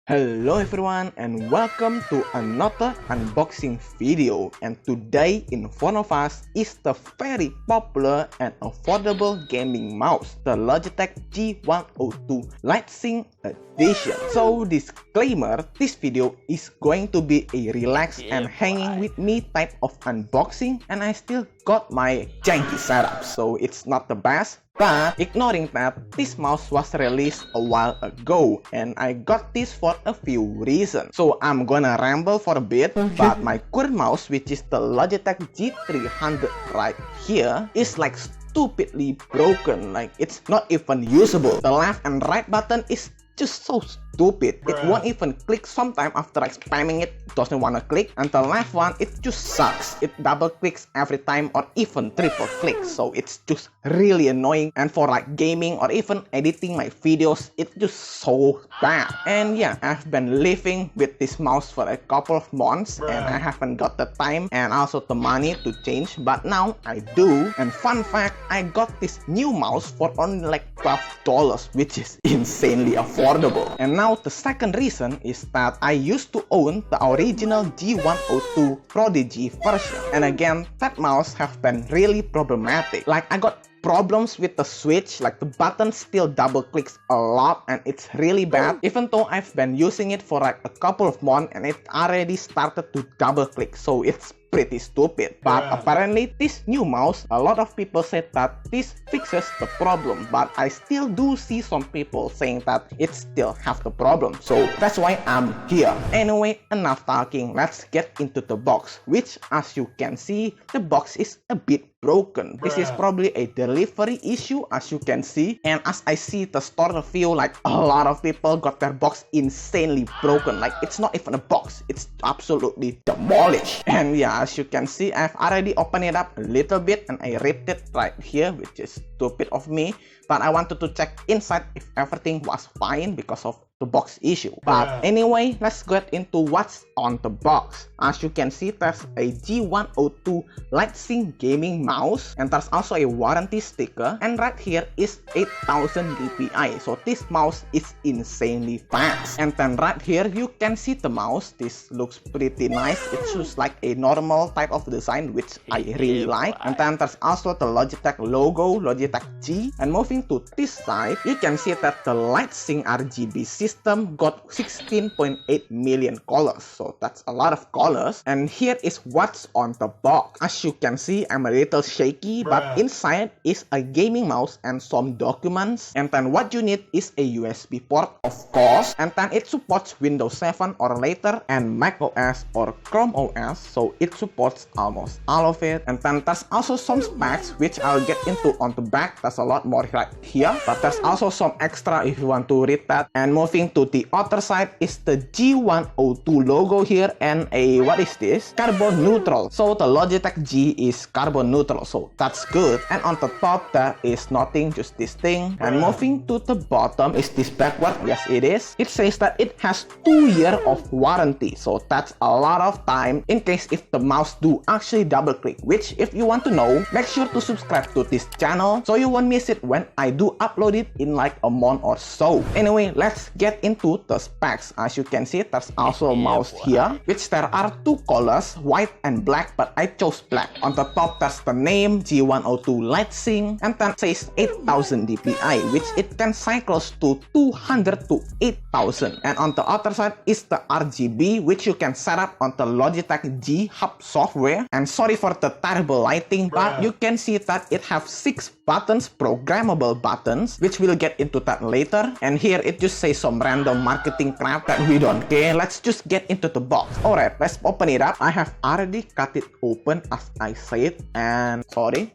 Hello everyone and welcome to another unboxing video, and today in front of us is the very popular and affordable gaming mouse, the Logitech G102 Lightsync edition. So disclaimer, this video is going to be a relaxed and hanging with me type of unboxing, and I still got my janky setup, so it's not the best. But ignoring that, this mouse was released a while ago and I got this for a few reasons. So I'm gonna ramble for a bit, but my current mouse, which is the Logitech G300 right here, is like stupidly broken. Like it's not even usable. The left and right button is just so stupid. It won't even click sometime after like spamming it. Doesn't wanna click. And the left one, it just sucks. It double clicks every time or even triple clicks. So it's just really annoying. And for like gaming or even editing my videos, it's just so bad. And yeah, I've been living with this mouse for a couple of months and I haven't got the time and also the money to change. But now I do. And fun fact, I got this new mouse for only like $12, which is insanely affordable. And now the second reason is that I used to own the original G102 Prodigy version, and again that mouse have been really problematic. Like I got problems with the switch, like the button still double clicks a lot and it's really bad, even though I've been using it for like a couple of months and it already started to double click, so it's pretty stupid. But apparently this new mouse, a lot of people said that this fixes the problem, but I still do see some people saying that it still have the problem, so that's why I'm here. Anyway, enough talking, let's get into the box, which as you can see, the box is a bit broken. This is probably a delivery issue, as you can see, and as I see the store review, like a lot of people got their box insanely broken. Like it's not even a box, it's absolutely demolished. And yeah, as you can see, I've already opened it up a little bit and I ripped it right here, which is stupid of me, but I wanted to check inside if everything was fine because of the box issue. But anyway, let's get into what's on the box. As you can see, there's a G102 Lightsync gaming mouse, and there's also a warranty sticker, and right here is 8000 dpi, so this mouse is insanely fast. And then right here you can see the mouse. This looks pretty nice. It's just like a normal type of design, which I really like. And then there's also the Logitech logo, Logitech G. And moving to this side, you can see that the Lightsync RGB system got 16.8 million colors, so that's a lot of colors. And here is what's on the box. As you can see, I'm a little shaky, but inside is a gaming mouse and some documents. And then what you need is a USB port, of course, and then it supports Windows 7 or later and Mac OS or Chrome OS, so it supports almost all of it. And then there's also some specs which I'll get into on the back. There's a lot more right here, but there's also some extra if you want to read that. And moving to the other side is the G102 logo here and a, what is this? Carbon neutral. So the Logitech G is carbon neutral, so that's good. And on the top there is nothing, just this thing. And moving to the bottom is this backward. Yes, it is. It says that it has 2 years of warranty, so that's a lot of time in case if the mouse do actually double click, which if you want to know, make sure to subscribe to this channel so you won't miss it when I do upload it in like a month or so. Anyway, let's get into the specs. As you can see, there's also a mouse here, which there are 2 colors, white and black, but I chose black. On the top there's the name G102 Lightsync, and then says 8000 dpi, which it can cycles to 200 to 8000. And on the other side is the RGB, which you can set up on the Logitech G Hub software. And sorry for the terrible lighting, but you can see that it has 6 buttons, programmable buttons, which we'll get into that later. And here it just says some random marketing crap that we don't care. Let's just get into the box. Alright, let's open it up. I have already cut it open as I said, and sorry.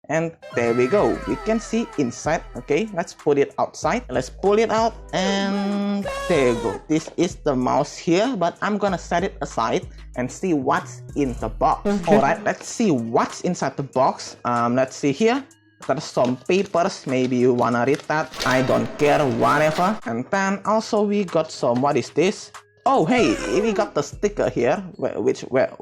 And there we go. We can see inside. Okay, let's put it outside. Let's pull it out and there you go. This is the mouse here, but I'm gonna set it aside and see what's in the box. Alright, let's see what's inside the box. Let's see here. There's some papers, maybe you wanna read that. I don't care, whatever. And then also we got some, what is this? Oh, hey, we got the sticker here.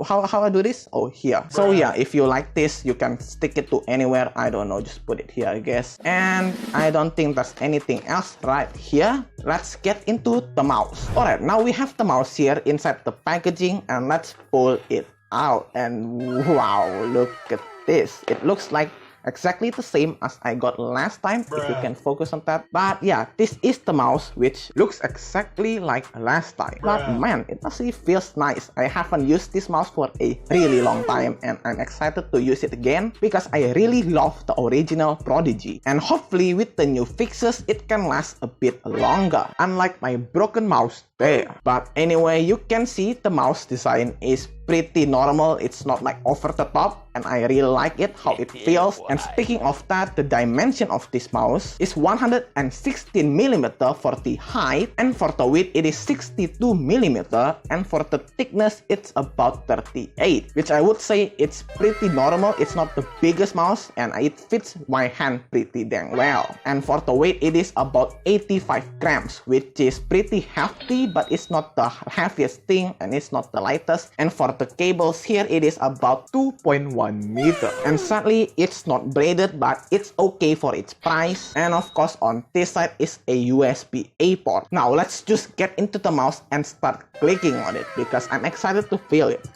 How I do this? Oh, here. So yeah, if you like this, you can stick it to anywhere. I don't know, just put it here, I guess. And I don't think there's anything else right here. Let's get into the mouse. Alright, now we have the mouse here inside the packaging, and let's pull it out. And wow, look at this. It looks like exactly the same as I got last time, if you can focus on that. But yeah, this is the mouse which looks exactly like last time. But man, it actually feels nice. I haven't used this mouse for a really long time, and I'm excited to use it again because I really love the original Prodigy. And hopefully with the new fixes, it can last a bit longer, unlike my broken mouse there. But anyway, you can see the mouse design is pretty normal. It's not like over the top, and I really like it, how it feels. And speaking of that, the dimension of this mouse is 116mm for the height, and for the width it is 62mm, and for the thickness it's about 38, which I would say it's pretty normal. It's not the biggest mouse, and it fits my hand pretty dang well. And for the weight, it is about 85 grams, which is pretty hefty, but it's not the heaviest thing, and it's not the lightest. And for the cables here, it is about 2.1 meter, and sadly it's not braided, but it's okay for its price. And of course on this side is a USB-A port. Now let's just get into the mouse and start clicking on it because I'm excited to feel it.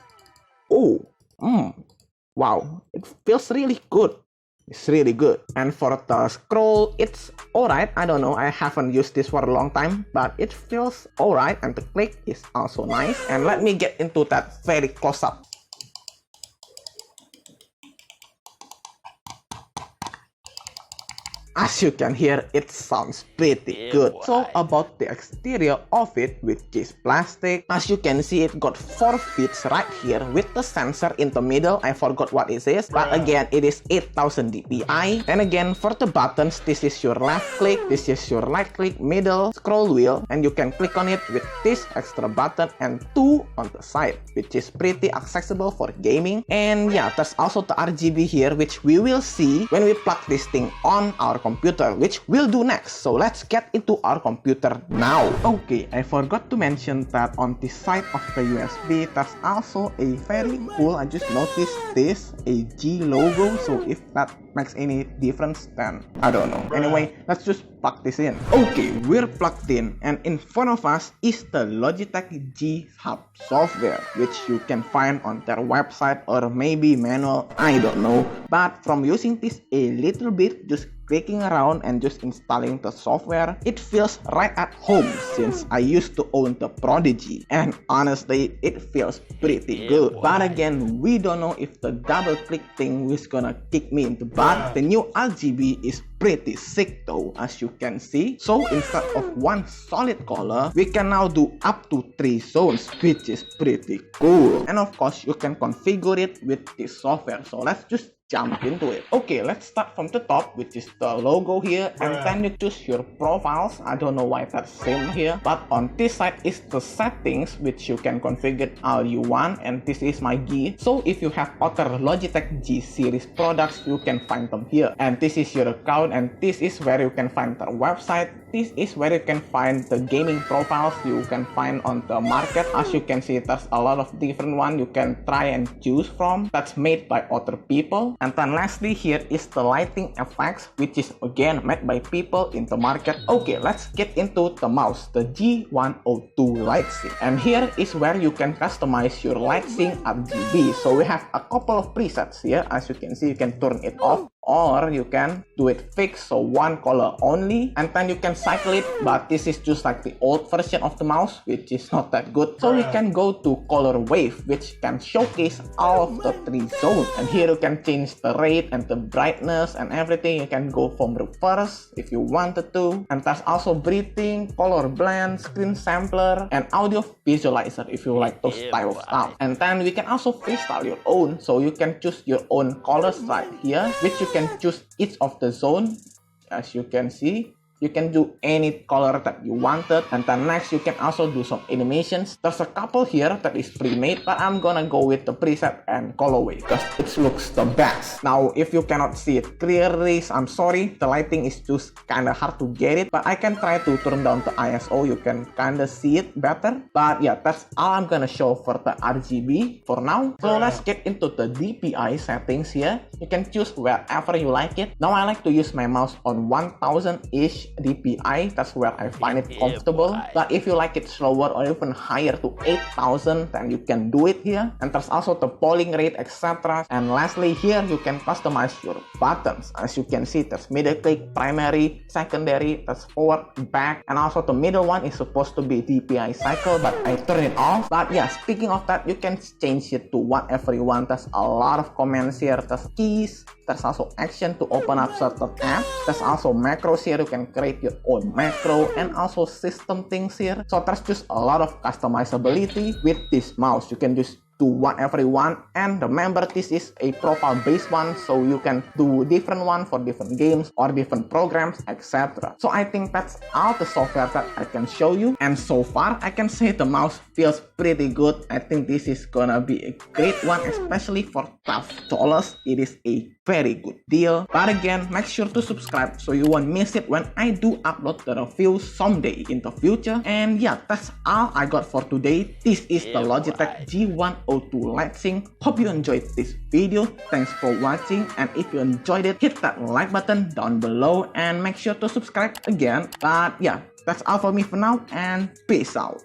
Oh, wow, it feels really good. It's really good. And for the scroll, it's alright. I don't know, I haven't used this for a long time, but it feels alright, and the click is also nice. And let me get into that very close up. As you can hear, it sounds pretty good. So about the exterior of it, which is plastic, as you can see, it got 4 feet right here with the sensor in the middle. I forgot what it is, but again, it is 8000 dpi. And again, for the buttons, this is your left click, this is your right click, middle, scroll wheel, and you can click on it with this extra button and 2 on the side, which is pretty accessible for gaming. And yeah, there's also the RGB here, which we will see when we plug this thing on our computer, which we'll do next. So let's get into our computer now. Okay, I forgot to mention that on the side of the USB, there's also a very cool, I just noticed this, a G logo. So if that makes any difference, then I don't know. Anyway, let's just plug this in. Okay, we're plugged in, and in front of us is the Logitech G Hub software, which you can find on their website or maybe manual, I don't know. But from using this a little bit, just clicking around and just installing the software, it feels right at home since I used to own the Prodigy, and honestly it feels pretty good. But again, we don't know if the double click thing is gonna kick me in the butt. The new RGB is pretty sick though, as you can see. So instead of one solid color, we can now do up to 3 zones, which is pretty cool. And of course, you can configure it with this software. So let's just jump into it. Okay, let's start from the top, which is the logo here, and then you choose your profiles. I don't know why that's same here, but on this side is the settings, which you can configure all you want, and this is my G. So if you have other Logitech G series products, you can find them here. And this is your account, and this is where you can find their website. This is where you can find the gaming profiles you can find on the market. As you can see, there's a lot of different ones you can try and choose from that's made by other people. And then lastly, here is the lighting effects, which is again made by people in the market. Okay, let's get into the mouse, the G102 Lightsync. And here is where you can customize your Lightsync RGB. So we have a couple of presets here. As you can see, you can turn it off, or you can do it fixed, so one color only, and then you can cycle it. But this is just like the old version of the mouse, which is not that good. So you can go to color wave, which can showcase all of the 3 zones, and here you can change the rate and the brightness and everything. You can go from reverse if you wanted to, and there's also breathing, color blend, screen sampler, and audio visualizer if you like those type of stuff. And then we can also freestyle your own, so you can choose your own colors right here, which you can choose each of the zone, as you can see. You can do any color that you wanted. And then next, you can also do some animations. There's a couple here that is pre-made, but I'm gonna go with the preset and colorway because it looks the best. Now, if you cannot see it clearly, I'm sorry, the lighting is just kinda hard to get it, but I can try to turn down the ISO. You can kinda see it better. But yeah, that's all I'm gonna show for the RGB for now. So let's get into the DPI settings here. You can choose wherever you like it. Now I like to use my mouse on 1000-ish DPI. That's where I find it comfortable. But if you like it slower or even higher to 8000, then you can do it here. And there's also the polling rate, etc. And lastly, here you can customize your buttons. As you can see, there's middle click, primary, secondary, there's forward, back, and also the middle one is supposed to be DPI cycle, but I turn it off. But yeah, speaking of that, you can change it to whatever you want. There's a lot of commands here. There's keys, there's also action to open up certain apps. There's also macros here. You can create your own macro and also system things here. So there's just a lot of customizability with this mouse. You can just do whatever you want, and remember, this is a profile based one, so you can do different one for different games or different programs, etc. So I think that's all the software that I can show you, and so far I can say the mouse feels pretty good. I think this is gonna be a great one, especially for $12. It is a very good deal. But again, make sure to subscribe so you won't miss it when I do upload the review someday in the future. And yeah, that's all I got for today. This is the Logitech G102 Lightsync. Hope you enjoyed this video. Thanks for watching, and if you enjoyed it, hit that like button down below and make sure to subscribe again. But yeah, that's all for me for now, and peace out.